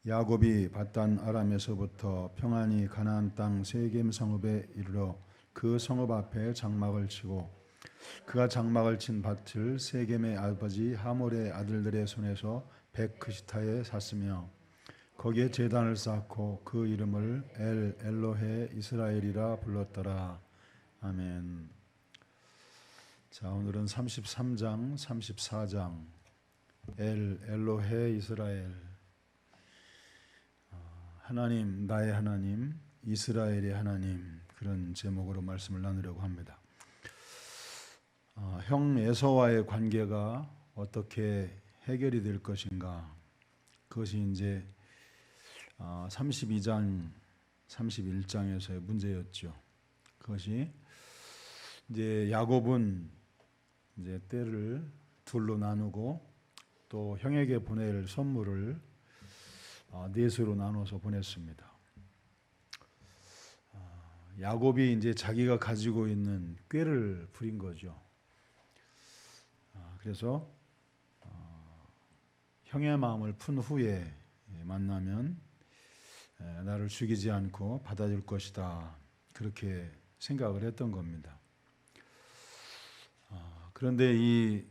야곱이 밧단 아람에서부터 평안히 가나안 땅 세겜 성읍에 이르러 그 성읍 앞에 장막을 치고 그가 장막을 친 밭을 세겜의 아버지 하몰의 아들들의 손에서 백크시타에 샀으며 거기에 제단을 쌓고 그 이름을 엘로헤 이스라엘이라 불렀더라. 아멘. 자, 오늘은 33장, 34장 엘로헤 이스라엘, 하나님, 나의 하나님, 이스라엘의 하나님, 그런 제목으로 말씀을 나누려고 합니다. 형 에서와의 관계가 어떻게 해결이 될 것인가, 그것이 이제 32장, 31장에서의 문제였죠. 그것이 이제 야곱은 이제 때를 둘로 나누고 또 형에게 보낼 선물을 넷으로 나눠서 보냈습니다. 야곱이 이제 자기가 가지고 있는 꾀를 부린 거죠. 그래서 형의 마음을 푼 후에 만나면 나를 죽이지 않고 받아줄 것이다, 그렇게 생각을 했던 겁니다. 그런데 이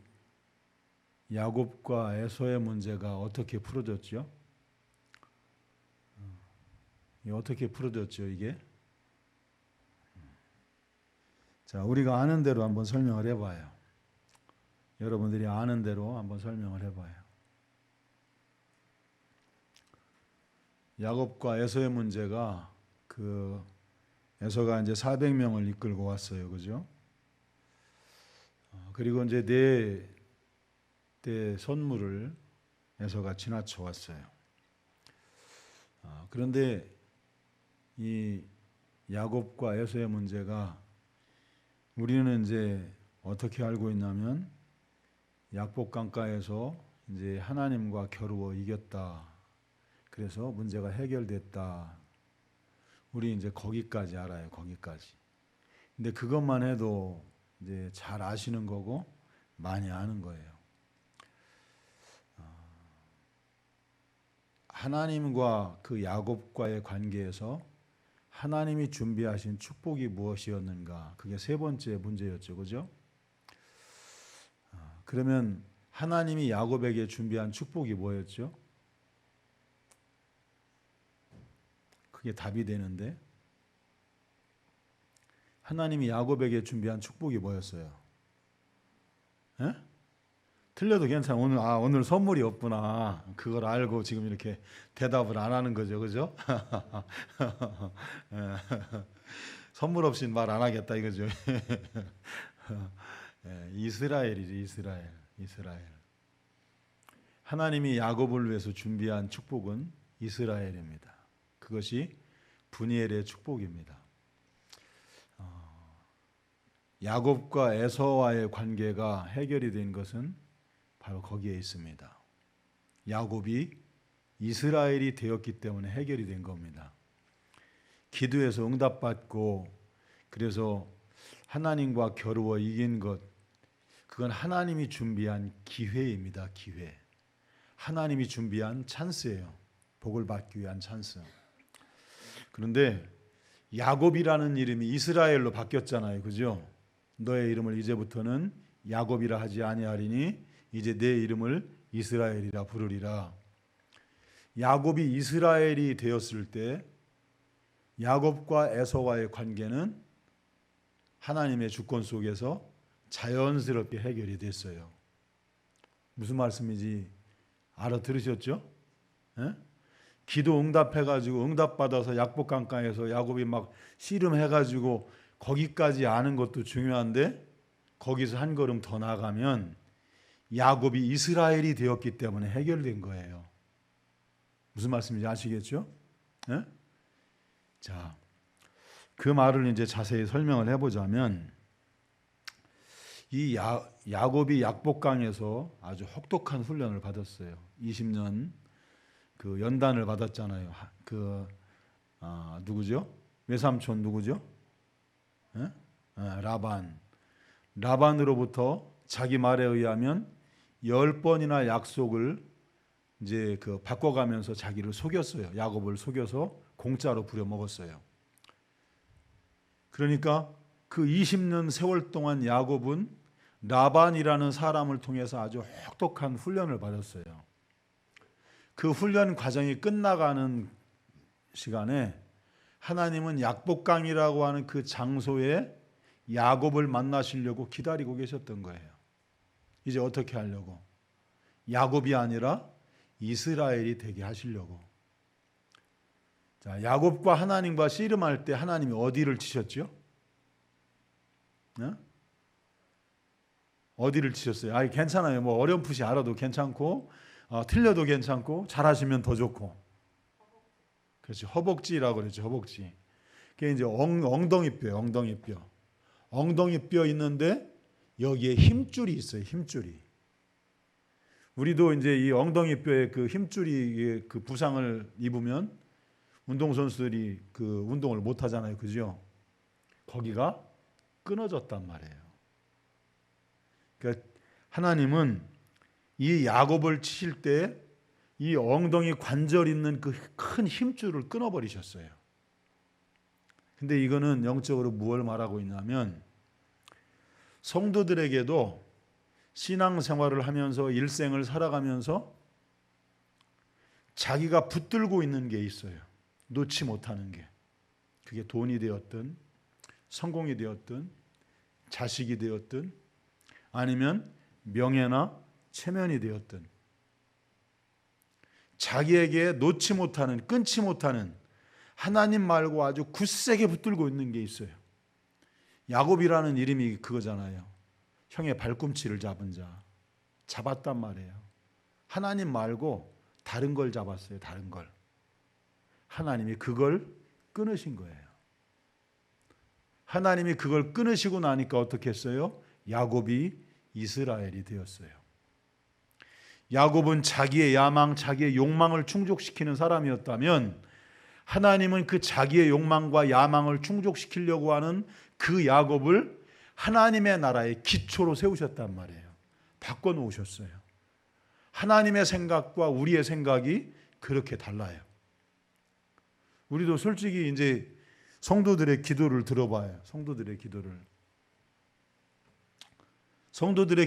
야곱과 에서의 문제가 어떻게 풀어졌죠? 어떻게 풀어졌죠, 이게? 자, 우리가 아는 대로 한번 설명을 해봐요. 여러분들이 아는 대로 한번 설명을 해봐요. 야곱과 에서의 문제가 에서가 이제 400명을 이끌고 왔어요, 그죠? 그리고 이제 네 선물을 에서가 지나쳐 왔어요. 그런데 이 야곱과 에서의 문제가 우리는 이제 어떻게 알고 있냐면 약복강가에서 이제 하나님과 겨루어 이겼다, 그래서 문제가 해결됐다, 우리 이제 거기까지 알아요. 거기까지. 근데 그것만 해도 이제 잘 아시는 거고 많이 아는 거예요. 하나님과 그 야곱과의 관계에서 하나님이 준비하신 축복이 무엇이었는가, 그게 세 번째 문제였죠, 그죠? 그러면 하나님이 야곱에게 준비한 축복이 뭐였죠? 그게 답이 되는데, 하나님이 야곱에게 준비한 축복이 뭐였어요? 에? 틀려도 괜찮아. 오늘 선물이 없구나, 그걸 알고 지금 이렇게 대답을 안 하는 거죠, 그죠? 선물 없이는 말 안 하겠다 이거죠. 이스라엘이죠, 이스라엘. 하나님이 야곱을 위해서 준비한 축복은 이스라엘입니다. 그것이 분이엘의 축복입니다. 야곱과 에서와의 관계가 해결이 된 것은 바로 거기에 있습니다. 야곱이 이스라엘이 되었기 때문에 해결이 된 겁니다. 기도해서 응답받고 그래서 하나님과 겨루어 이긴 것, 그건 하나님이 준비한 기회입니다. 기회. 하나님이 준비한 찬스예요. 복을 받기 위한 찬스. 그런데 야곱이라는 이름이 이스라엘로 바뀌었잖아요, 그죠? 너의 이름을 이제부터는 야곱이라 하지 아니하리니 이제 내 이름을 이스라엘이라 부르리라. 야곱이 이스라엘이 되었을 때 야곱과 에서와의 관계는 하나님의 주권 속에서 자연스럽게 해결이 됐어요. 무슨 말씀인지 알아들으셨죠? 에? 기도 응답해가지고 응답받아서 약복강가에서 야곱이 막 씨름해가지고 거기까지 아는 것도 중요한데, 거기서 한 걸음 더 나가면 야곱이 이스라엘이 되었기 때문에 해결된 거예요. 무슨 말씀인지 아시겠죠? 에? 자, 그 말을 이제 자세히 설명을 해보자면, 이 야곱이 약복강에서 아주 혹독한 훈련을 받았어요. 20년 그 연단을 받았잖아요. 누구죠? 외삼촌 누구죠? 라반으로부터 자기 말에 의하면 10번이나 약속을 이제 그 바꿔가면서 자기를 속였어요. 야곱을 속여서 공짜로 부려먹었어요. 그러니까 그 20년 세월 동안 야곱은 라반이라는 사람을 통해서 아주 혹독한 훈련을 받았어요. 그 훈련 과정이 끝나가는 시간에 하나님은 약복강이라고 하는 그 장소에 야곱을 만나시려고 기다리고 계셨던 거예요. 이제 어떻게 하려고? 야곱이 아니라 이스라엘이 되게 하시려고. 자, 야곱과 하나님과 씨름할 때 하나님이 어디를 치셨죠? 네? 어디를 치셨어요? 아, 괜찮아요. 뭐 어렴풋이 알아도 괜찮고, 틀려도 괜찮고, 잘하시면 더 좋고. 그렇죠. 허벅지라고 그러죠. 허벅지. 그게 이제 엉덩이뼈예요. 엉덩이뼈. 엉덩이뼈 있는데 여기에 힘줄이 있어요. 힘줄이. 우리도 이제 이 엉덩이뼈에 그 힘줄이 그 부상을 입으면 운동선수들이 그 운동을 못 하잖아요. 그죠? 거기가 끊어졌단 말이에요. 그러니까 하나님은 이 야곱을 치실 때 이 엉덩이 관절 있는 그 큰 힘줄을 끊어버리셨어요. 근데 이거는 영적으로 무엇을 말하고 있냐면 성도들에게도 신앙생활을 하면서 일생을 살아가면서 자기가 붙들고 있는 게 있어요. 놓지 못하는 게. 그게 돈이 되었든 성공이 되었든 자식이 되었든 아니면 명예나 체면이 되었든 자기에게 놓지 못하는, 끊지 못하는 하나님 말고 아주 굳세게 붙들고 있는 게 있어요. 야곱이라는 이름이 그거잖아요. 형의 발꿈치를 잡은 자. 잡았단 말이에요. 하나님 말고 다른 걸 잡았어요. 다른 걸. 하나님이 그걸 끊으신 거예요. 하나님이 그걸 끊으시고 나니까 어떻게 했어요? 야곱이 이스라엘이 되었어요. 야곱은 자기의 야망, 자기의 욕망을 충족시키는 사람이었다면 하나님은 그 자기의 욕망과 야망을 충족시키려고 하는 그 야곱을 하나님의 나라의 기초로 세우셨단 말이에요. 바꿔놓으셨어요. 하나님의 생각과 우리의 생각이 그렇게 달라요. 우리도 솔직히 이제 성도들의 기도를 들어봐요. 성도들의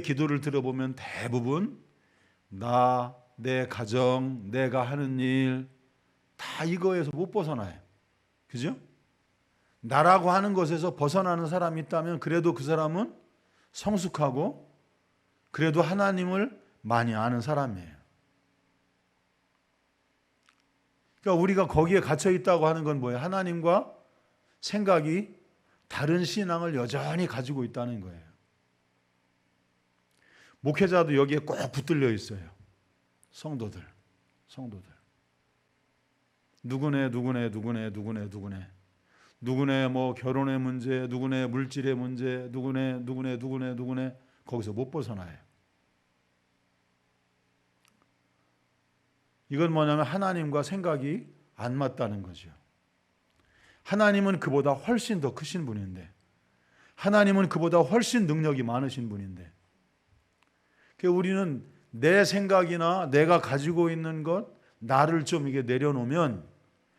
기도를 들어보면 대부분 나, 내 가정, 내가 하는 일 다 이거에서 못 벗어나요. 그죠? 나라고 하는 것에서 벗어나는 사람이 있다면 그래도 그 사람은 성숙하고 그래도 하나님을 많이 아는 사람이에요. 그러니까 우리가 거기에 갇혀 있다고 하는 건 뭐예요? 하나님과 생각이 다른 신앙을 여전히 가지고 있다는 거예요. 목회자도 여기에 꼭 붙들려 있어요. 성도들. 누구네 뭐 결혼의 문제, 누구네 물질의 문제, 누구네 거기서 못 벗어나요. 이건 뭐냐면 하나님과 생각이 안 맞다는 거죠. 하나님은 그보다 훨씬 더 크신 분인데, 하나님은 그보다 훨씬 능력이 많으신 분인데, 우리는 내 생각이나 내가 가지고 있는 것, 나를 좀 이게 내려놓으면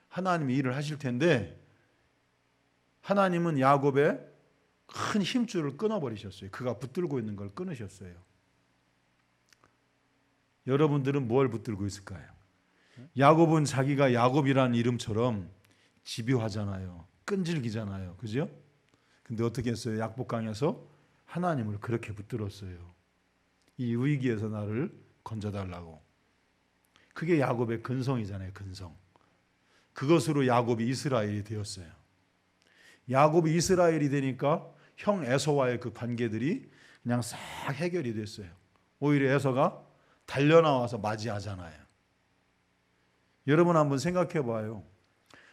하나님이 일을 하실 텐데, 하나님은 야곱의 큰 힘줄을 끊어버리셨어요. 그가 붙들고 있는 걸 끊으셨어요. 여러분들은 뭘 붙들고 있을까요? 야곱은 자기가 야곱이라는 이름처럼 집요하잖아요. 끈질기잖아요. 그죠? 근데 어떻게 했어요? 약복강에서 하나님을 그렇게 붙들었어요. 이 위기에서 나를 건져달라고. 그게 야곱의 근성이잖아요. 근성. 그것으로 야곱이 이스라엘이 되었어요. 야곱이 이스라엘이 되니까 형 에서와의 그 관계들이 그냥 싹 해결이 됐어요. 오히려 에서가 달려나와서 맞이하잖아요. 여러분 한번 생각해 봐요.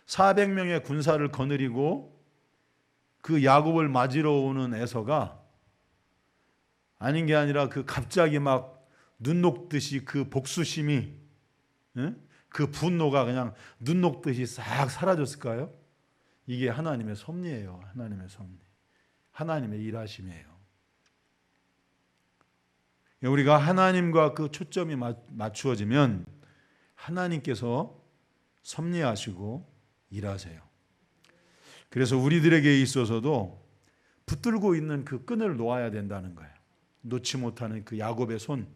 400명의 군사를 거느리고 그 야곱을 맞으러 오는 에서가 아닌 게 아니라 그 갑자기 막 눈 녹듯이 그 복수심이, 그 분노가 그냥 눈 녹듯이 싹 사라졌을까요? 이게 하나님의 섭리예요. 하나님의 섭리. 하나님의 일하심이에요. 우리가 하나님과 그 초점이 맞추어지면 하나님께서 섭리하시고 일하세요. 그래서 우리들에게 있어서도 붙들고 있는 그 끈을 놓아야 된다는 거예요. 놓지 못하는 그 야곱의 손,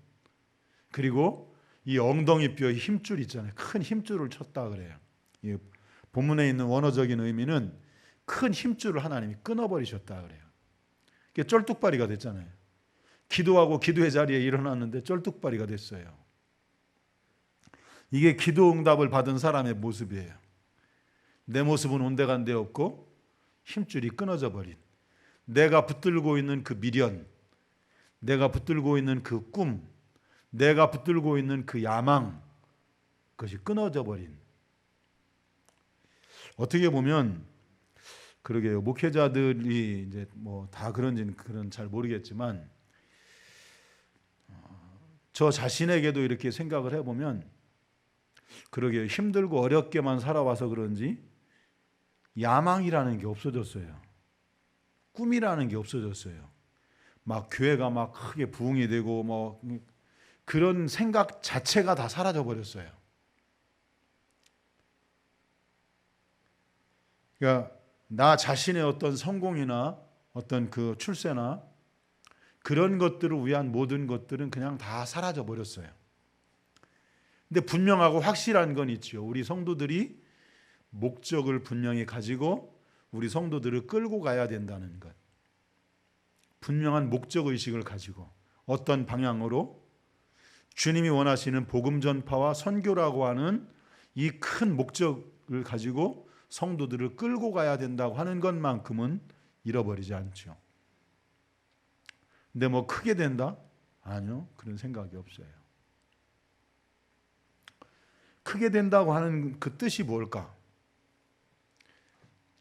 그리고 이 엉덩이 뼈의 힘줄 있잖아요. 큰 힘줄을 쳤다 그래요. 이 본문에 있는 원어적인 의미는 큰 힘줄을 하나님이 끊어버리셨다 그래요. 그게 쩔뚝발이가 됐잖아요. 기도하고 기도의 자리에 일어났는데 쩔뚝발이가 됐어요. 이게 기도 응답을 받은 사람의 모습이에요. 내 모습은 온데간데 없고 힘줄이 끊어져 버린, 내가 붙들고 있는 그 미련, 내가 붙들고 있는 그 꿈, 내가 붙들고 있는 그 야망, 그것이 끊어져 버린. 어떻게 보면 그러게요. 목회자들이 이제 뭐 다 그런지는 잘 모르겠지만 저 자신에게도 이렇게 생각을 해보면 그러게요. 힘들고 어렵게만 살아와서 그런지 야망이라는 게 없어졌어요. 꿈이라는 게 없어졌어요. 막 교회가 막 크게 부흥이 되고 뭐 그런 생각 자체가 다 사라져 버렸어요. 그러니까 나 자신의 어떤 성공이나 어떤 그 출세나 그런 것들을 위한 모든 것들은 그냥 다 사라져 버렸어요. 근데 분명하고 확실한 건 있죠. 우리 성도들이 목적을 분명히 가지고 우리 성도들을 끌고 가야 된다는 것. 분명한 목적 의식을 가지고 어떤 방향으로 주님이 원하시는 복음 전파와 선교라고 하는 이 큰 목적을 가지고 성도들을 끌고 가야 된다고 하는 것만큼은 잃어버리지 않죠. 근데 뭐 크게 된다? 아니요. 그런 생각이 없어요. 크게 된다고 하는 그 뜻이 뭘까?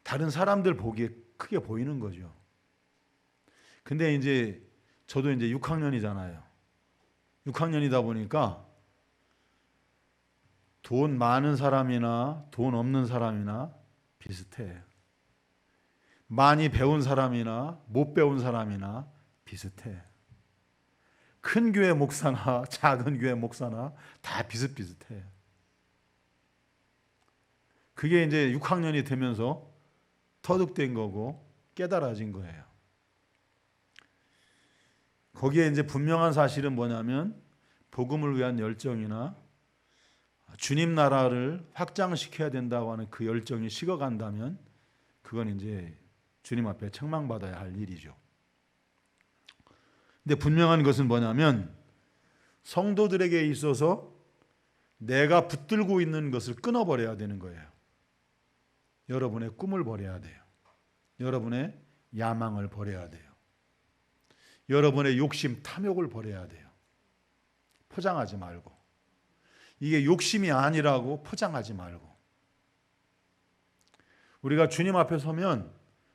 다른 사람들 보기에 크게 보이는 거죠. 근데 이제 저도 이제 6학년이잖아요. 6학년이다 보니까 돈 많은 사람이나 돈 없는 사람이나 비슷해. 많이 배운 사람이나 못 배운 사람이나 비슷해. 큰 교회 목사나 작은 교회 목사나 다 비슷비슷해. 그게 이제 6학년이 되면서 터득된 거고 깨달아진 거예요. 거기에 이제 분명한 사실은 뭐냐면 복음을 위한 열정이나 주님 나라를 확장시켜야 된다고 하는 그 열정이 식어간다면 그건 이제 주님 앞에 책망받아야 할 일이죠. 근데 분명한 것은 뭐냐면 성도들에게 있어서 내가 붙들고 있는 것을 끊어버려야 되는 거예요. 여러분의 꿈을 버려야 돼요. 여러분의 야망을 버려야 돼요. 여러분의 욕심, 탐욕을 버려야 돼요. 포장하지 말고. 이게 욕심이 아니라고 포장하지 말고. 우리가 주님 앞에 서면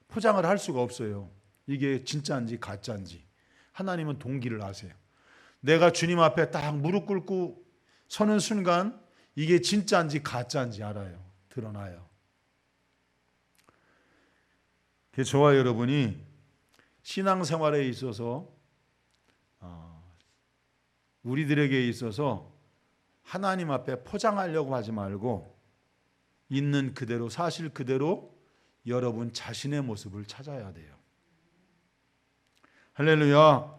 포장을 할 수가 없어요. 이게 진짜인지 가짜인지. 하나님은 동기를 아세요. 내가 주님 앞에 딱 무릎 꿇고 서는 순간 이게 진짜인지 가짜인지 알아요. 드러나요. 저와 여러분이 신앙생활에 있어서 우리들에게 있어서 하나님 앞에 포장하려고 하지 말고 있는 그대로 사실 그대로 여러분 자신의 모습을 찾아야 돼요. 할렐루야.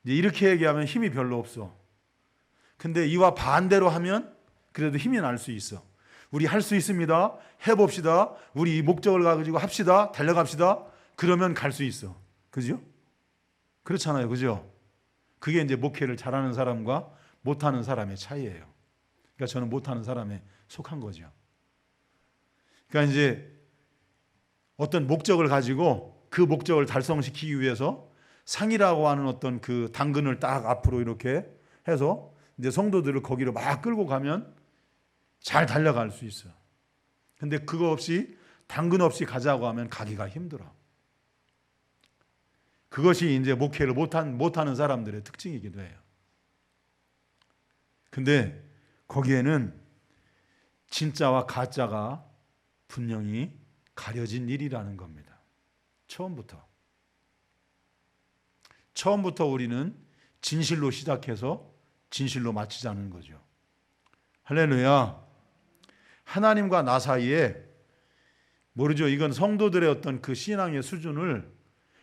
이제 이렇게 얘기하면 힘이 별로 없어. 근데 이와 반대로 하면 그래도 힘이 날 수 있어. 우리 할 수 있습니다. 해봅시다. 우리 이 목적을 가지고 합시다. 달려갑시다. 그러면 갈 수 있어. 그죠? 그렇잖아요. 그죠? 그게 이제 목회를 잘하는 사람과 못하는 사람의 차이예요. 그러니까 저는 못하는 사람에 속한 거죠. 그러니까 이제 어떤 목적을 가지고 그 목적을 달성시키기 위해서 상이라고 하는 어떤 그 당근을 딱 앞으로 이렇게 해서 이제 성도들을 거기로 막 끌고 가면 잘 달려갈 수 있어. 근데 그거 없이 당근 없이 가자고 하면 가기가 힘들어. 그것이 이제 목회를 못하는 사람들의 특징이기도 해요. 근데 거기에는 진짜와 가짜가 분명히 가려진 일이라는 겁니다. 처음부터 우리는 진실로 시작해서 진실로 마치자는 거죠. 할렐루야. 하나님과 나 사이에 모르죠. 이건 성도들의 어떤 그 신앙의 수준을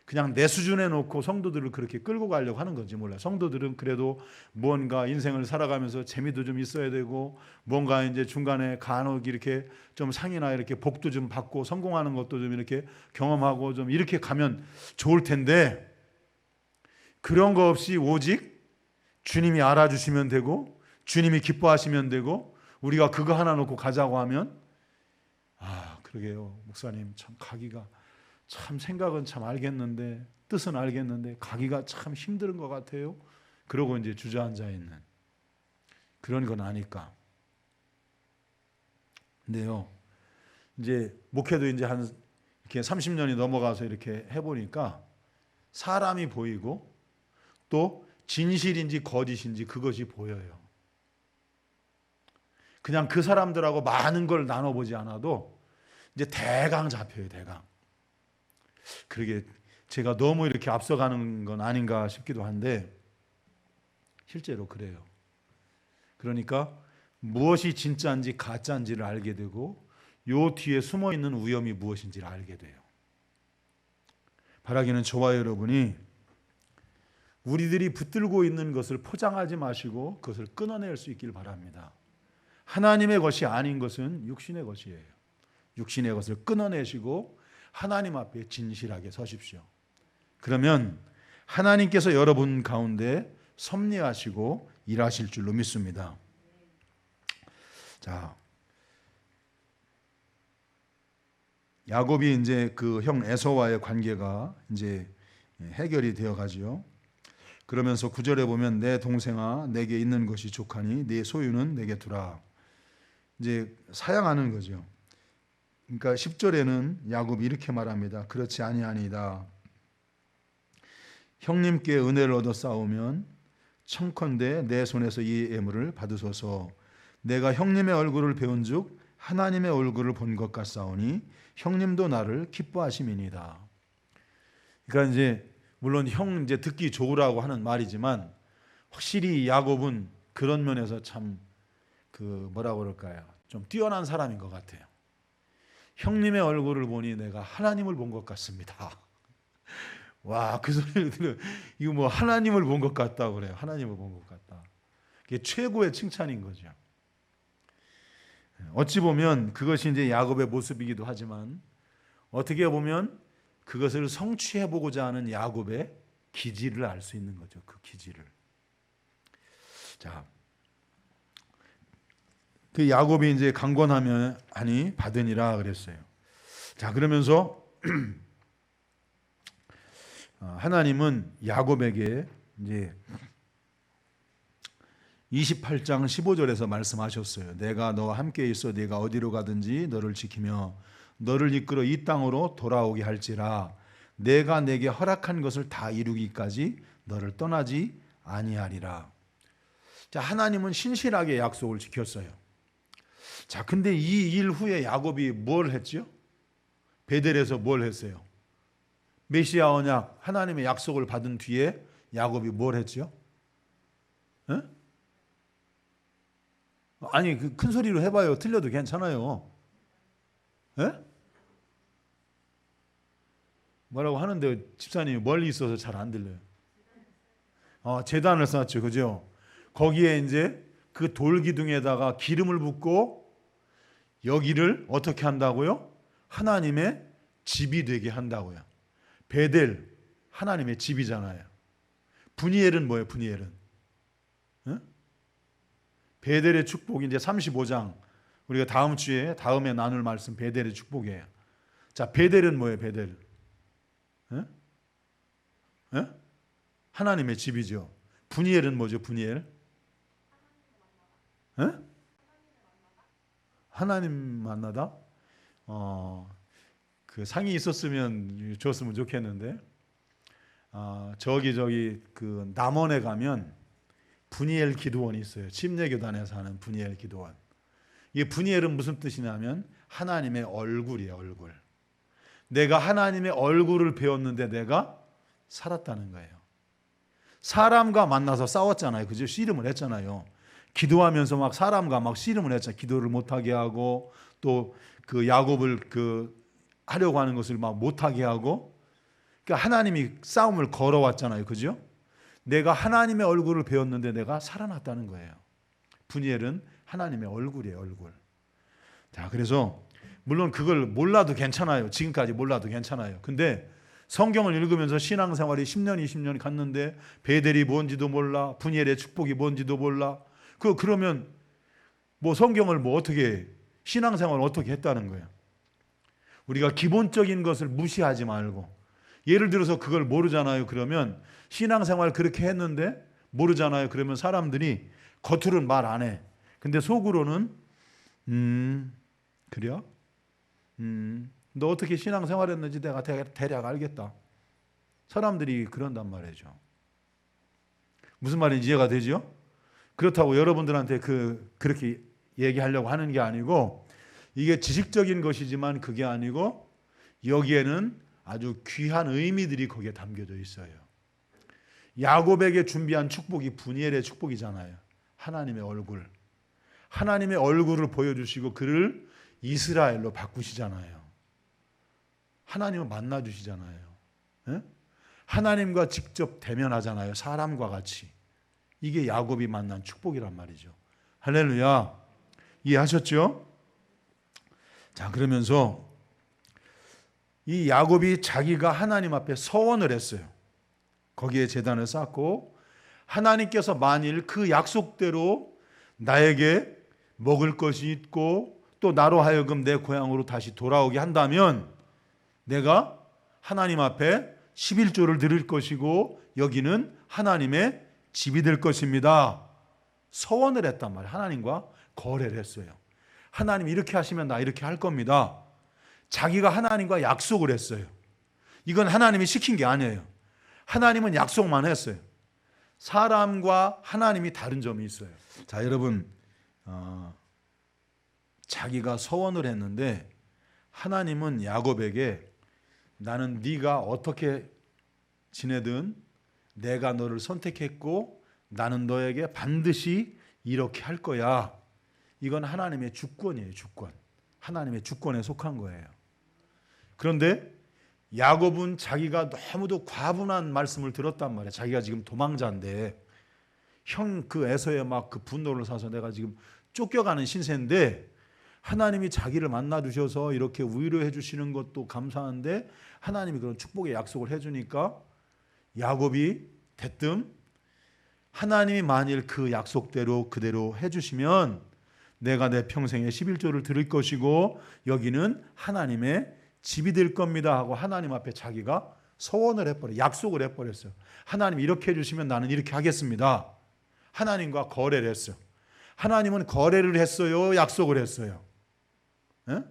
그냥 내 수준에 놓고 성도들을 그렇게 끌고 가려고 하는 건지 몰라요. 성도들은 그래도 뭔가 인생을 살아가면서 재미도 좀 있어야 되고 뭔가 이제 중간에 간혹 이렇게 좀 상이나 이렇게 복도 좀 받고 성공하는 것도 좀 이렇게 경험하고 좀 이렇게 가면 좋을 텐데 그런 거 없이 오직 주님이 알아주시면 되고 주님이 기뻐하시면 되고 우리가 그거 하나 놓고 가자고 하면 그러게요. 목사님 참 가기가 참 생각은 참 알겠는데 뜻은 알겠는데 가기가 참 힘든 것 같아요. 그러고 이제 주저앉아 있는 그런 건 아닐까. 근데요, 이제 목회도 이제 한 이렇게 30년이 넘어가서 이렇게 해보니까 사람이 보이고 또 진실인지 거짓인지 그것이 보여요. 그냥 그 사람들하고 많은 걸 나눠보지 않아도 이제 대강 잡혀요, 대강. 그러게 제가 너무 이렇게 앞서가는 건 아닌가 싶기도 한데 실제로 그래요. 그러니까 무엇이 진짜인지 가짜인지를 알게 되고 요 뒤에 숨어있는 위험이 무엇인지를 알게 돼요. 바라기는 저와 여러분이 우리들이 붙들고 있는 것을 포장하지 마시고 그것을 끊어낼 수 있길 바랍니다. 하나님의 것이 아닌 것은 육신의 것이에요. 육신의 것을 끊어내시고 하나님 앞에 진실하게 서십시오. 그러면 하나님께서 여러분 가운데 섭리하시고 일하실 줄로 믿습니다. 자, 야곱이 이제 그 형 에서와의 관계가 이제 해결이 되어 가지요. 그러면서 9절에 보면 내 동생아 내게 있는 것이 족하니 네 소유는 내게 두라. 이제 사양하는 거죠. 그러니까 10절에는 야곱이 이렇게 말합니다. 그렇지 아니하니이다. 형님께 은혜를 얻어 싸우면 청컨대 내 손에서 이 예물을 받으소서. 내가 형님의 얼굴을 배운즉 하나님의 얼굴을 본 것 같사오니 형님도 나를 기뻐하심이니이다. 그러니까 이제 물론 형 이제 듣기 좋으라고 하는 말이지만 확실히 야곱은 그런 면에서 참 그 뭐라고 그럴까요? 좀 뛰어난 사람인 것 같아요. 형님의 얼굴을 보니 내가 하나님을 본 것 같습니다. 와, 그 소리를 들으면 이거 뭐 하나님을 본 것 같다고 그래요. 하나님을 본 것 같다. 이게 최고의 칭찬인 거죠. 어찌 보면 그것이 이제 야곱의 모습이기도 하지만 어떻게 보면 그것을 성취해 보고자 하는 야곱의 기질을 알 수 있는 거죠. 그 기질을. 자, 그 야곱이 이제 강권하니 받으니라 그랬어요. 자, 그러면서 하나님은 야곱에게 이제 28장 15절에서 말씀하셨어요. 내가 너와 함께 있어 네가 어디로 가든지 너를 지키며 너를 이끌어 이 땅으로 돌아오게 할지라 내가 내게 허락한 것을 다 이루기까지 너를 떠나지 아니하리라. 자, 하나님은 신실하게 약속을 지켰어요. 자, 근데 이 일 후에 야곱이 뭘 했죠? 베델에서 뭘 했어요? 메시아 언약 하나님의 약속을 받은 뒤에 야곱이 뭘 했죠? 에? 아니 그 큰 소리로 해봐요. 틀려도 괜찮아요. 에? 뭐라고 하는데 집사님이 멀리 있어서 잘 안 들려요. 제단을 쌓았죠, 그죠? 거기에 이제 그 돌 기둥에다가 기름을 붓고 여기를 어떻게 한다고요? 하나님의 집이 되게 한다고요. 베델 하나님의 집이잖아요. 브니엘은 뭐예요? 브니엘은 베델의 축복이 이제 35장 우리가 다음에 나눌 말씀 베델의 축복이에요. 자, 베델은 뭐예요? 베델 하나님의 집이죠. 브니엘은 뭐죠? 브니엘 하나님 만나다? 그 상이 있었으면 줬으면 좋겠는데 저기 그 남원에 가면 브니엘 기도원이 있어요. 침례교단에서 하는 브니엘 기도원. 이 브니엘은 무슨 뜻이냐면 하나님의 얼굴이에요. 얼굴. 내가 하나님의 얼굴을 배웠는데 내가 살았다는 거예요. 사람과 만나서 싸웠잖아요. 그죠? 씨름을 했잖아요. 기도하면서 막 사람과 막 씨름을 했잖아요. 기도를 못하게 하고 또 그 야곱을 하려고 하는 것을 막 못하게 하고, 그러니까 하나님이 싸움을 걸어왔잖아요. 그죠? 내가 하나님의 얼굴을 배웠는데 내가 살아났다는 거예요. 분이엘은 하나님의 얼굴이에요, 얼굴. 자, 그래서 물론 그걸 몰라도 괜찮아요. 지금까지 몰라도 괜찮아요. 근데 성경을 읽으면서 신앙생활이 10년, 20년 갔는데 베델이 뭔지도 몰라, 분이엘의 축복이 뭔지도 몰라. 그러면 뭐 성경을 뭐 어떻게, 신앙생활을 어떻게 했다는 거예요? 우리가 기본적인 것을 무시하지 말고, 예를 들어서 그걸 모르잖아요. 그러면 신앙생활 그렇게 했는데 모르잖아요. 그러면 사람들이 겉으로는 말 안 해. 근데 속으로는 그래요? 너 어떻게 신앙생활 했는지 내가 대략 알겠다. 사람들이 그런단 말이죠. 무슨 말인지 이해가 되죠? 그렇다고 여러분들한테 그렇게 얘기하려고 하는 게 아니고, 이게 지식적인 것이지만 그게 아니고 여기에는 아주 귀한 의미들이 거기에 담겨져 있어요. 야곱에게 준비한 축복이 분이엘의 축복이잖아요. 하나님의 얼굴. 하나님의 얼굴을 보여주시고 그를 이스라엘로 바꾸시잖아요. 하나님을 만나주시잖아요. 예? 하나님과 직접 대면하잖아요. 사람과 같이. 이게 야곱이 만난 축복이란 말이죠. 할렐루야. 이해하셨죠? 자, 그러면서 이 야곱이 자기가 하나님 앞에 서원을 했어요. 거기에 제단을 쌓고, 하나님께서 만일 그 약속대로 나에게 먹을 것이 있고 또 나로 하여금 내 고향으로 다시 돌아오게 한다면 내가 하나님 앞에 11조를 드릴 것이고 여기는 하나님의 집이 될 것입니다. 서원을 했단 말이에요. 하나님과 거래를 했어요. 하나님 이렇게 하시면 나 이렇게 할 겁니다. 자기가 하나님과 약속을 했어요. 이건 하나님이 시킨 게 아니에요. 하나님은 약속만 했어요. 사람과 하나님이 다른 점이 있어요. 자, 여러분, 자기가 서원을 했는데 하나님은 야곱에게 나는 네가 어떻게 지내든 내가 너를 선택했고 나는 너에게 반드시 이렇게 할 거야. 이건 하나님의 주권이에요. 주권. 하나님의 주권에 속한 거예요. 그런데 야곱은 자기가 너무도 과분한 말씀을 들었단 말이에요. 자기가 지금 도망자인데 형 에서의 막 그 분노를 사서 내가 지금 쫓겨가는 신세인데 하나님이 자기를 만나 주셔서 이렇게 위로해 주시는 것도 감사한데 하나님이 그런 축복의 약속을 해주니까 야곱이 대뜸 하나님이 만일 그 약속대로 그대로 해주시면 내가 내 평생에 11조를 드릴 것이고 여기는 하나님의 집이 될 겁니다 하고 하나님 앞에 자기가 서원을 해버려요. 약속을 해버렸어요. 하나님 이렇게 해주시면 나는 이렇게 하겠습니다. 하나님과 거래를 했어요. 하나님은 거래를 했어요? 약속을 했어요? 에?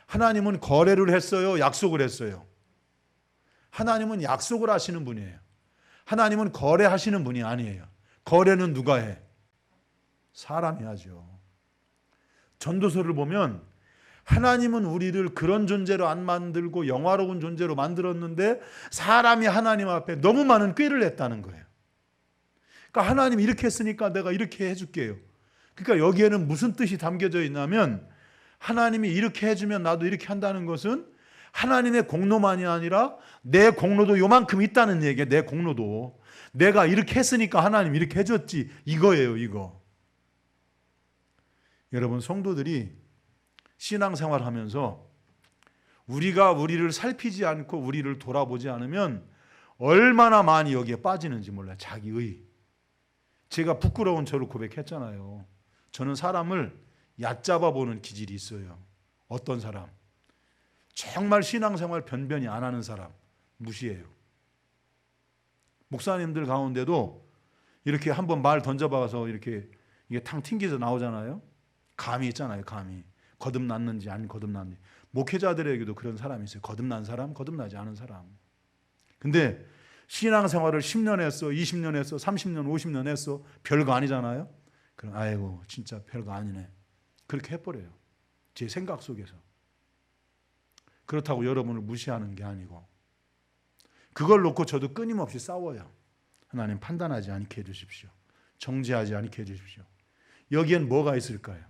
하나님은 거래를 했어요? 약속을 했어요? 하나님은 약속을 하시는 분이에요. 하나님은 거래하시는 분이 아니에요. 거래는 누가 해? 사람이 하죠. 전도서를 보면 하나님은 우리를 그런 존재로 안 만들고 영화로운 존재로 만들었는데 사람이 하나님 앞에 너무 많은 꾀를 냈다는 거예요. 그러니까 하나님이 이렇게 했으니까 내가 이렇게 해줄게요. 그러니까 여기에는 무슨 뜻이 담겨져 있냐면 하나님이 이렇게 해주면 나도 이렇게 한다는 것은 하나님의 공로만이 아니라 내 공로도 요만큼 있다는 얘기예요. 내 공로도. 내가 이렇게 했으니까 하나님이 이렇게 해줬지. 이거예요, 이거. 여러분, 성도들이 신앙생활 하면서 우리가 우리를 살피지 않고 우리를 돌아보지 않으면 얼마나 많이 여기에 빠지는지 몰라요. 자기의. 제가 부끄러운 저를 고백했잖아요. 저는 사람을 얕잡아 보는 기질이 있어요. 어떤 사람? 정말 신앙생활 변변히 안 하는 사람 무시해요. 목사님들 가운데도 이렇게 한번 말 던져봐서 이렇게 이게 탕 튕겨서 나오잖아요. 감이 있잖아요. 감이. 거듭났는지 안 거듭났는지. 목회자들에게도 그런 사람이 있어요. 거듭난 사람, 거듭나지 않은 사람. 근데 신앙생활을 10년 했어, 20년 했어, 30년, 50년 했어. 별거 아니잖아요. 그럼 아이고 진짜 별거 아니네. 그렇게 해버려요. 제 생각 속에서. 그렇다고 여러분을 무시하는 게 아니고 그걸 놓고 저도 끊임없이 싸워요. 하나님 판단하지 않게 해주십시오. 정죄하지 않게 해주십시오. 여기엔 뭐가 있을까요?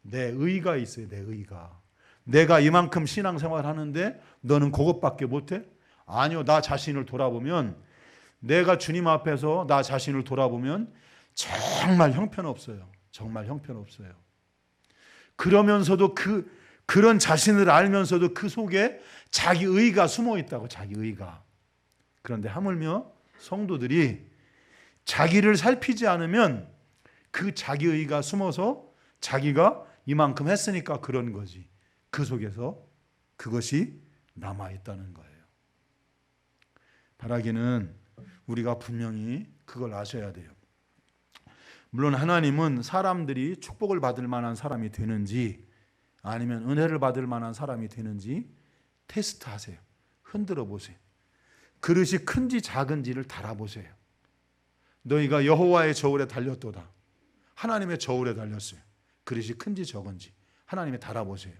내 의가 있어요. 내 의가. 내가 이만큼 신앙생활 하는데 너는 그것밖에 못해? 아니요. 나 자신을 돌아보면, 내가 주님 앞에서 나 자신을 돌아보면 정말 형편없어요. 정말 형편없어요. 그러면서도 그런 자신을 알면서도 그 속에 자기 의가 숨어 있다고. 자기 의가. 그런데 하물며 성도들이 자기를 살피지 않으면 그 자기 의가 숨어서 자기가 이만큼 했으니까 그런 거지. 그 속에서 그것이 남아있다는 거예요. 바라기는 우리가 분명히 그걸 아셔야 돼요. 물론 하나님은 사람들이 축복을 받을 만한 사람이 되는지 아니면 은혜를 받을 만한 사람이 되는지 테스트하세요. 흔들어 보세요. 그릇이 큰지 작은지를 달아보세요. 너희가 여호와의 저울에 달렸도다. 하나님의 저울에 달렸어요. 그릇이 큰지 적은지 하나님이 달아보세요.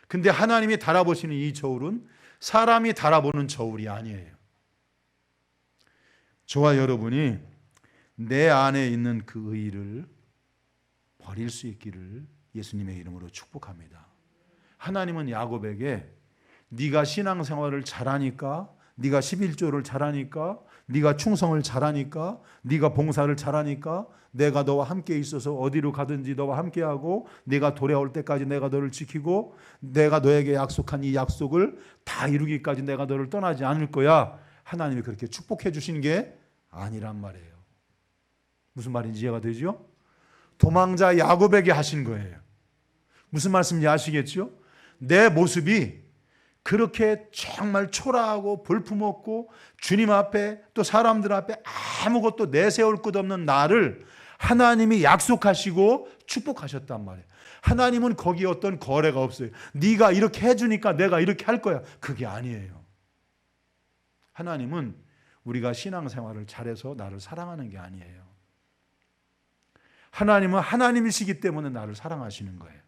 근데 하나님이 달아보시는 이 저울은 사람이 달아보는 저울이 아니에요. 저와 여러분이 내 안에 있는 그 의의를 버릴 수 있기를 예수님의 이름으로 축복합니다. 하나님은 야곱에게 네가 신앙생활을 잘하니까, 네가 11조를 잘하니까, 네가 충성을 잘하니까, 네가 봉사를 잘하니까 내가 너와 함께 있어서 어디로 가든지 너와 함께하고 네가 돌아올 때까지 내가 너를 지키고 내가 너에게 약속한 이 약속을 다 이루기까지 내가 너를 떠나지 않을 거야. 하나님이 그렇게 축복해 주시는 게 아니란 말이에요. 무슨 말인지 이해가 되죠? 도망자 야곱에게 하신 거예요. 무슨 말씀인지 아시겠죠? 내 모습이 그렇게 정말 초라하고 볼품없고 주님 앞에 또 사람들 앞에 아무것도 내세울 것 없는 나를 하나님이 약속하시고 축복하셨단 말이에요. 하나님은 거기에 어떤 거래가 없어요. 네가 이렇게 해주니까 내가 이렇게 할 거야. 그게 아니에요. 하나님은 우리가 신앙생활을 잘해서 나를 사랑하는 게 아니에요. 하나님은 하나님이시기 때문에 나를 사랑하시는 거예요.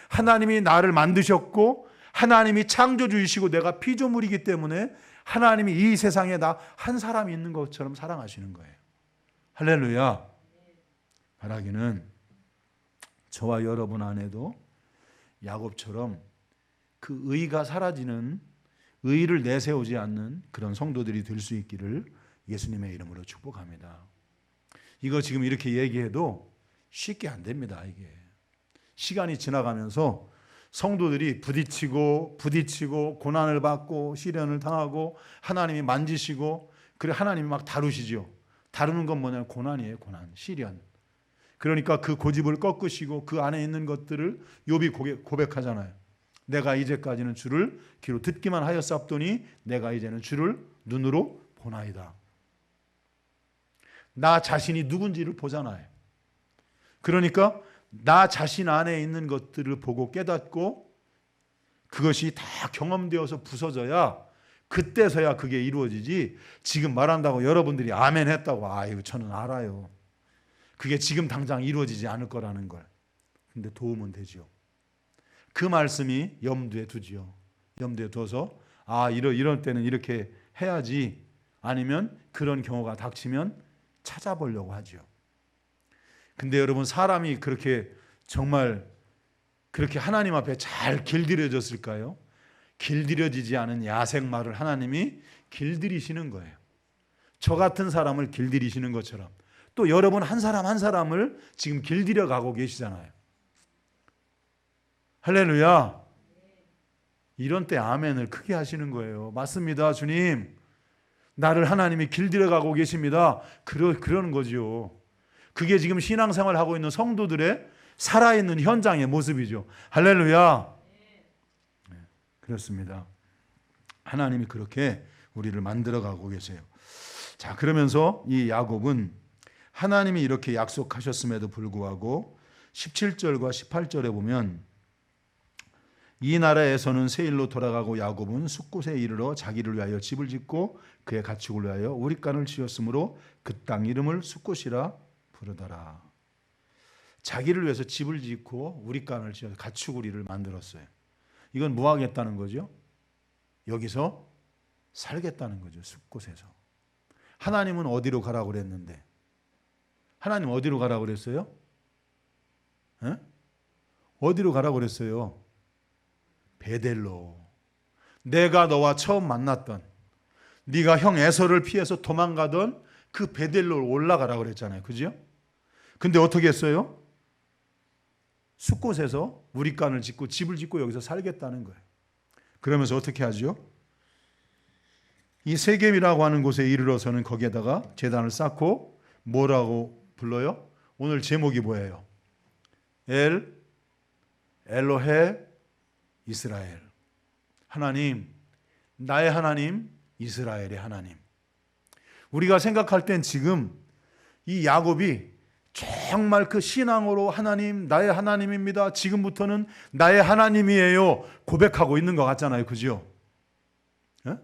하나님이 나를 만드셨고 하나님이 창조주이시고 내가 피조물이기 때문에 하나님이 이 세상에 나 한 사람이 있는 것처럼 사랑하시는 거예요. 할렐루야. 바라기는 저와 여러분 안에도 야곱처럼 그 의가 사라지는, 의를 내세우지 않는 그런 성도들이 될 수 있기를 예수님의 이름으로 축복합니다. 이거 지금 이렇게 얘기해도 쉽게 안 됩니다. 이게 시간이 지나가면서 성도들이 부딪히고 고난을 받고 시련을 당하고 하나님이 만지시고, 그래 하나님이 막 다루시죠. 다루는 건 뭐냐면 고난이에요. 고난, 시련. 그러니까 그 고집을 꺾으시고 그 안에 있는 것들을 욥이 고백하잖아요. 내가 이제까지는 주를 귀로 듣기만 하였사옵더니 내가 이제는 주를 눈으로 보나이다. 나 자신이 누군지를 보잖아요. 그러니까 나 자신 안에 있는 것들을 보고 깨닫고 그것이 다 경험되어서 부서져야, 그때서야 그게 이루어지지, 지금 말한다고 여러분들이 아멘 했다고 아유 저는 알아요, 그게 지금 당장 이루어지지 않을 거라는 걸. 근데 도움은 되죠. 그 말씀이 염두에 두지요. 염두에 둬서 이럴 때는 이렇게 해야지, 아니면 그런 경우가 닥치면 찾아보려고 하죠. 근데 여러분, 사람이 그렇게 정말 그렇게 하나님 앞에 잘 길들여졌을까요? 길들여지지 않은 야생마를 하나님이 길들이시는 거예요. 저 같은 사람을 길들이시는 것처럼 또 여러분 한 사람 한 사람을 지금 길들여 가고 계시잖아요. 할렐루야. 이런 때 아멘을 크게 하시는 거예요. 맞습니다, 주님. 나를 하나님이 길들여 가고 계십니다. 그러는 거죠. 그게 지금 신앙생활 하고 있는 성도들의 살아있는 현장의 모습이죠. 할렐루야. 네, 그렇습니다. 하나님이 그렇게 우리를 만들어 가고 계세요. 자, 그러면서 이 야곱은 하나님이 이렇게 약속하셨음에도 불구하고 17절과 18절에 보면 이 나라에서는 새 일로 돌아가고 야곱은 숫곳에 이르러 자기를 위하여 집을 짓고 그의 가축을 위하여 우릿간을 지었으므로 그 땅 이름을 숫곳이라 부르더라. 자기를 위해서 집을 짓고 우릿간을 지어 가축우리를 만들었어요. 이건 뭐 하겠다는 거죠? 여기서 살겠다는 거죠. 숲곳에서. 하나님은 어디로 가라고 그랬는데? 하나님 어디로 가라고 그랬어요? 에? 어디로 가라고 그랬어요? 베델로. 내가 너와 처음 만났던, 네가 형 에서를 피해서 도망가던 그 베델로 올라가라고 그랬잖아요. 그죠? 근데 어떻게 했어요? 숫곳에서 우리간을 짓고 집을 짓고 여기서 살겠다는 거예요. 그러면서 어떻게 하죠? 이 세겜이라고 하는 곳에 이르러서는 거기에다가 제단을 쌓고 뭐라고 불러요? 오늘 제목이 뭐예요? 엘로헤 이스라엘. 하나님, 나의 하나님, 이스라엘의 하나님. 우리가 생각할 땐 지금 이 야곱이 정말 그 신앙으로 하나님, 나의 하나님입니다, 지금부터는 나의 하나님이에요 고백하고 있는 것 같잖아요. 그죠? 예?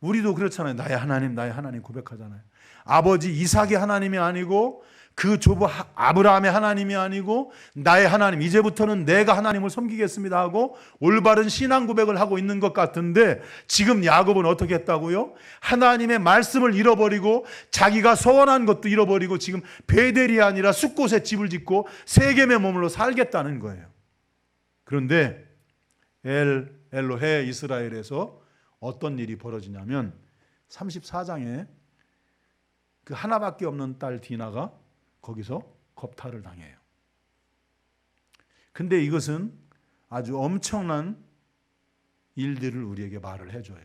우리도 그렇잖아요. 나의 하나님 고백하잖아요. 아버지 이삭의 하나님이 아니고 그 조부 아브라함의 하나님이 아니고 나의 하나님, 이제부터는 내가 하나님을 섬기겠습니다 하고 올바른 신앙 고백을 하고 있는 것 같은데, 지금 야곱은 어떻게 했다고요? 하나님의 말씀을 잃어버리고 자기가 소원한 것도 잃어버리고 지금 베델이 아니라 숫곳에 집을 짓고 세겜에 머물러 살겠다는 거예요. 그런데 엘로헤 이스라엘에서 어떤 일이 벌어지냐면 34장에 그 하나밖에 없는 딸 디나가 거기서 겁탈을 당해요. 근데 이것은 아주 엄청난 일들을 우리에게 말을 해줘요.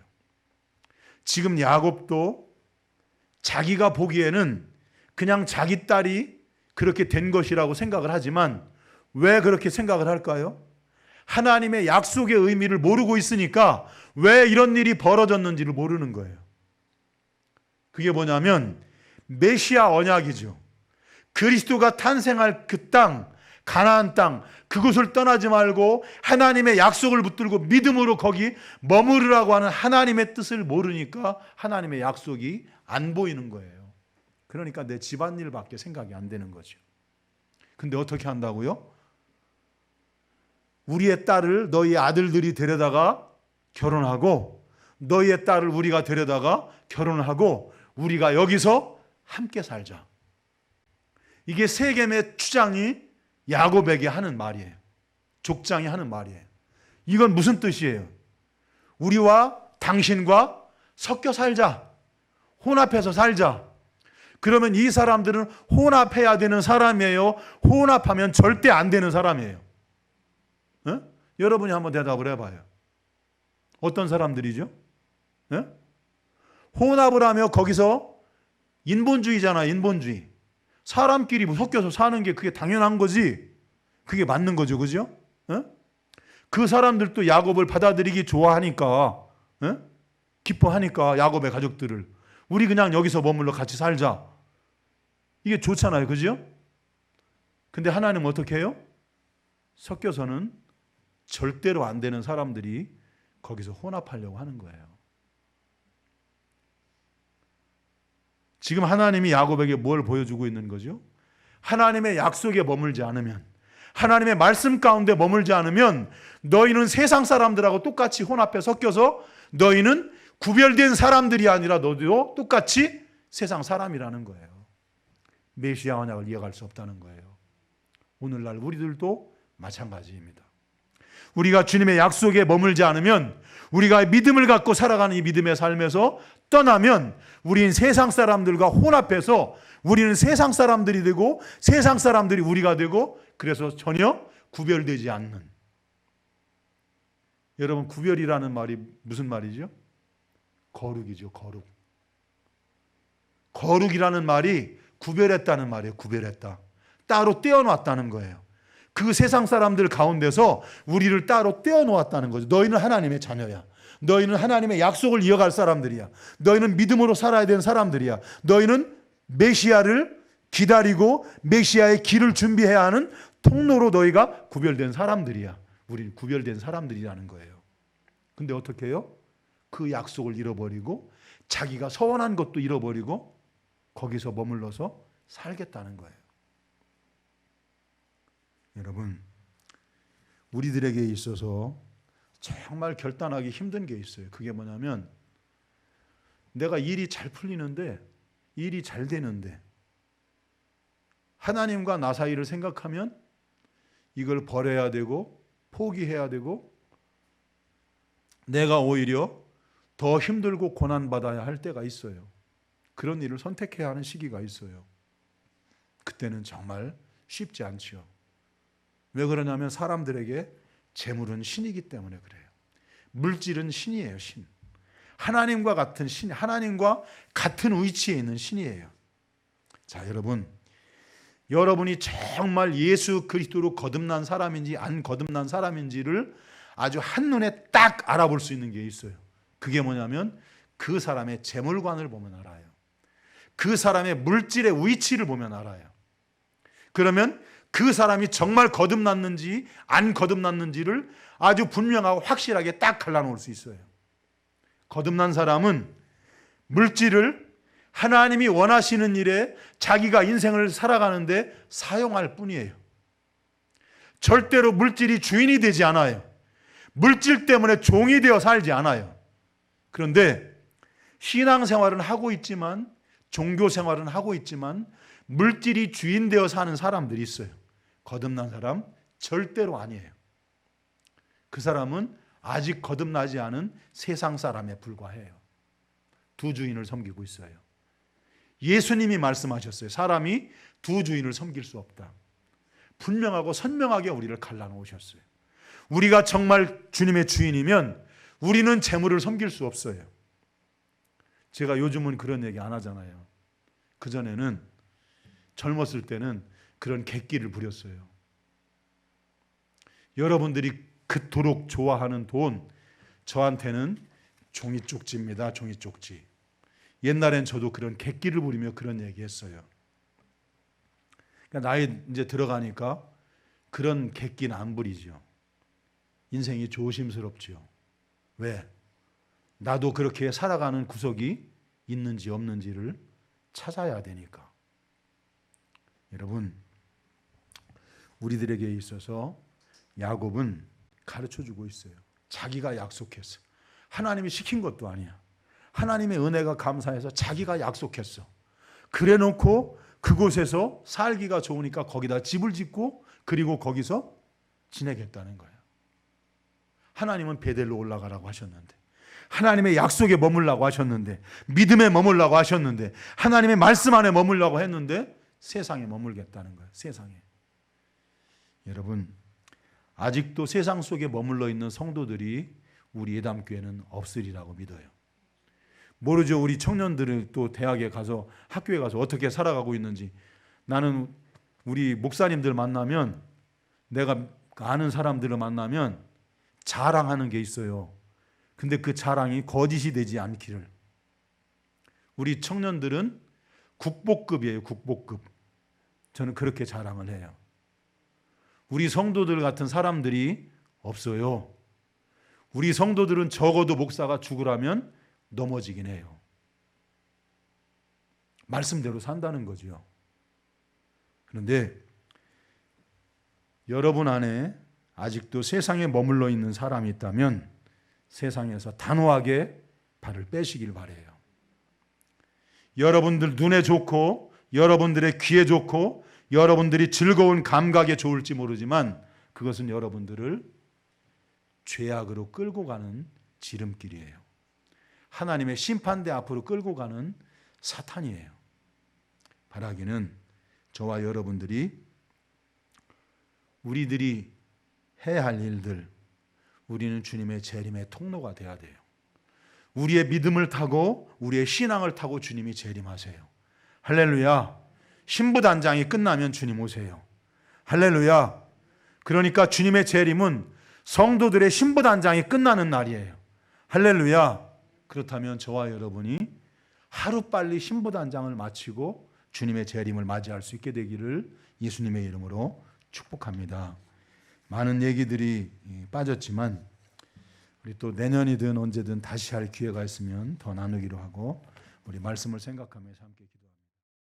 지금 야곱도 자기가 보기에는 그냥 자기 딸이 그렇게 된 것이라고 생각을 하지만, 왜 그렇게 생각을 할까요? 하나님의 약속의 의미를 모르고 있으니까 왜 이런 일이 벌어졌는지를 모르는 거예요. 그게 뭐냐면 메시아 언약이죠. 그리스도가 탄생할 그 땅, 가나안 땅, 그곳을 떠나지 말고 하나님의 약속을 붙들고 믿음으로 거기 머무르라고 하는 하나님의 뜻을 모르니까 하나님의 약속이 안 보이는 거예요. 그러니까 내 집안일밖에 생각이 안 되는 거죠. 근데 어떻게 한다고요? 우리의 딸을 너희 아들들이 데려다가 결혼하고, 너희의 딸을 우리가 데려다가 결혼하고 우리가 여기서 함께 살자. 이게 세겜의 추장이 야곱에게 하는 말이에요. 족장이 하는 말이에요. 이건 무슨 뜻이에요? 우리와 당신과 섞여 살자. 혼합해서 살자. 그러면 이 사람들은 혼합해야 되는 사람이에요? 혼합하면 절대 안 되는 사람이에요? 에? 여러분이 한번 대답을 해봐요. 어떤 사람들이죠? 에? 혼합을 하며 거기서 인본주의잖아, 인본주의. 사람끼리 섞여서 사는 게 그게 당연한 거지. 그게 맞는 거죠. 그죠? 에? 그 사람들도 야곱을 받아들이기 좋아하니까, 에? 기뻐하니까 야곱의 가족들을 우리 그냥 여기서 머물러 같이 살자. 이게 좋잖아요. 그죠? 근데 하나님은 어떻게 해요? 섞여서는 절대로 안 되는 사람들이 거기서 혼합하려고 하는 거예요. 지금 하나님이 야곱에게 뭘 보여주고 있는 거죠? 하나님의 약속에 머물지 않으면, 하나님의 말씀 가운데 머물지 않으면 너희는 세상 사람들하고 똑같이 혼합해 섞여서 너희는 구별된 사람들이 아니라 너도 똑같이 세상 사람이라는 거예요. 메시아 언약을 이어갈 수 없다는 거예요. 오늘날 우리들도 마찬가지입니다. 우리가 주님의 약속에 머물지 않으면, 우리가 믿음을 갖고 살아가는 이 믿음의 삶에서 떠나면 우리는 세상 사람들과 혼합해서 우리는 세상 사람들이 되고 세상 사람들이 우리가 되고, 그래서 전혀 구별되지 않는. 여러분, 구별이라는 말이 무슨 말이죠? 거룩이죠. 거룩. 거룩이라는 말이 구별했다는 말이에요. 구별했다. 따로 떼어놨다는 거예요. 그 세상 사람들 가운데서 우리를 따로 떼어놓았다는 거죠. 너희는 하나님의 자녀야. 너희는 하나님의 약속을 이어갈 사람들이야. 너희는 믿음으로 살아야 되는 사람들이야. 너희는 메시아를 기다리고 메시아의 길을 준비해야 하는 통로로 너희가 구별된 사람들이야. 우리는 구별된 사람들이라는 거예요. 근데 어떻게 해요? 그 약속을 잃어버리고 자기가 서원한 것도 잃어버리고 거기서 머물러서 살겠다는 거예요. 여러분, 우리들에게 있어서 정말 결단하기 힘든 게 있어요. 그게 뭐냐면, 내가 일이 잘 풀리는데, 일이 잘 되는데, 하나님과 나 사이를 생각하면 이걸 버려야 되고 포기해야 되고 내가 오히려 더 힘들고 고난받아야 할 때가 있어요. 그런 일을 선택해야 하는 시기가 있어요. 그때는 정말 쉽지 않죠. 왜 그러냐면 사람들에게 재물은 신이기 때문에 그래요. 물질은 신이에요, 신. 하나님과 같은 신, 하나님과 같은 위치에 있는 신이에요. 자, 여러분이 정말 예수 그리스도로 거듭난 사람인지 안 거듭난 사람인지를 아주 한눈에 딱 알아볼 수 있는 게 있어요. 그게 뭐냐면 그 사람의 재물관을 보면 알아요. 그 사람의 물질의 위치를 보면 알아요. 그러면 그 사람이 정말 거듭났는지 안 거듭났는지를 아주 분명하고 확실하게 딱 갈라놓을 수 있어요. 거듭난 사람은 물질을 하나님이 원하시는 일에 자기가 인생을 살아가는데 사용할 뿐이에요. 절대로 물질이 주인이 되지 않아요. 물질 때문에 종이 되어 살지 않아요. 그런데 신앙생활은 하고 있지만, 종교생활은 하고 있지만 물질이 주인 되어 사는 사람들이 있어요. 거듭난 사람 절대로 아니에요. 그 사람은 아직 거듭나지 않은 세상 사람에 불과해요. 두 주인을 섬기고 있어요. 예수님이 말씀하셨어요. 사람이 두 주인을 섬길 수 없다. 분명하고 선명하게 우리를 갈라놓으셨어요. 우리가 정말 주님의 주인이면 우리는 재물을 섬길 수 없어요. 제가 요즘은 그런 얘기 안 하잖아요. 그전에는 젊었을 때는 그런 객기를 부렸어요. 여러분들이 그토록 좋아하는 돈, 저한테는 종이 쪽지입니다. 종이 쪽지. 옛날엔 저도 그런 객기를 부리며 그런 얘기했어요. 그러니까 나이 이제 들어가니까 그런 객기는 안 부리죠. 인생이 조심스럽지요. 왜? 나도 그렇게 살아가는 구석이 있는지 없는지를 찾아야 되니까. 여러분, 우리들에게 있어서 야곱은 가르쳐주고 있어요. 자기가 약속했어. 하나님이 시킨 것도 아니야. 하나님의 은혜가 감사해서 자기가 약속했어. 그래 놓고 그곳에서 살기가 좋으니까 거기다 집을 짓고 그리고 거기서 지내겠다는 거야. 하나님은 베델로 올라가라고 하셨는데, 하나님의 약속에 머물라고 하셨는데, 믿음에 머물라고 하셨는데, 하나님의 말씀 안에 머물라고 했는데 세상에 머물겠다는 거예요. 세상에. 여러분, 아직도 세상 속에 머물러 있는 성도들이 우리 예담교회는 없으리라고 믿어요. 모르죠. 우리 청년들은 또 대학에 가서 학교에 가서 어떻게 살아가고 있는지. 나는 우리 목사님들 만나면, 내가 아는 사람들을 만나면 자랑하는 게 있어요. 근데 그 자랑이 거짓이 되지 않기를. 우리 청년들은 국보급이에요. 국보급. 저는 그렇게 자랑을 해요. 우리 성도들 같은 사람들이 없어요. 우리 성도들은 적어도 목사가 죽으라면 넘어지긴 해요. 말씀대로 산다는 거죠. 그런데 여러분 안에 아직도 세상에 머물러 있는 사람이 있다면 세상에서 단호하게 발을 빼시길 바라요. 여러분들 눈에 좋고 여러분들의 귀에 좋고 여러분들이 즐거운 감각에 좋을지 모르지만 그것은 여러분들을 죄악으로 끌고 가는 지름길이에요. 하나님의 심판대 앞으로 끌고 가는 사탄이에요. 바라기는 저와 여러분들이 우리들이 해야 할 일들, 우리는 주님의 재림의 통로가 돼야 돼요. 우리의 믿음을 타고 우리의 신앙을 타고 주님이 재림하세요. 할렐루야. 신부단장이 끝나면 주님 오세요. 할렐루야. 그러니까 주님의 재림은 성도들의 신부단장이 끝나는 날이에요. 할렐루야. 그렇다면 저와 여러분이 하루빨리 신부단장을 마치고 주님의 재림을 맞이할 수 있게 되기를 예수님의 이름으로 축복합니다. 많은 얘기들이 빠졌지만 우리 또 내년이든 언제든 다시 할 기회가 있으면 더 나누기로 하고 우리 말씀을 생각하면서 함께 기도합니다.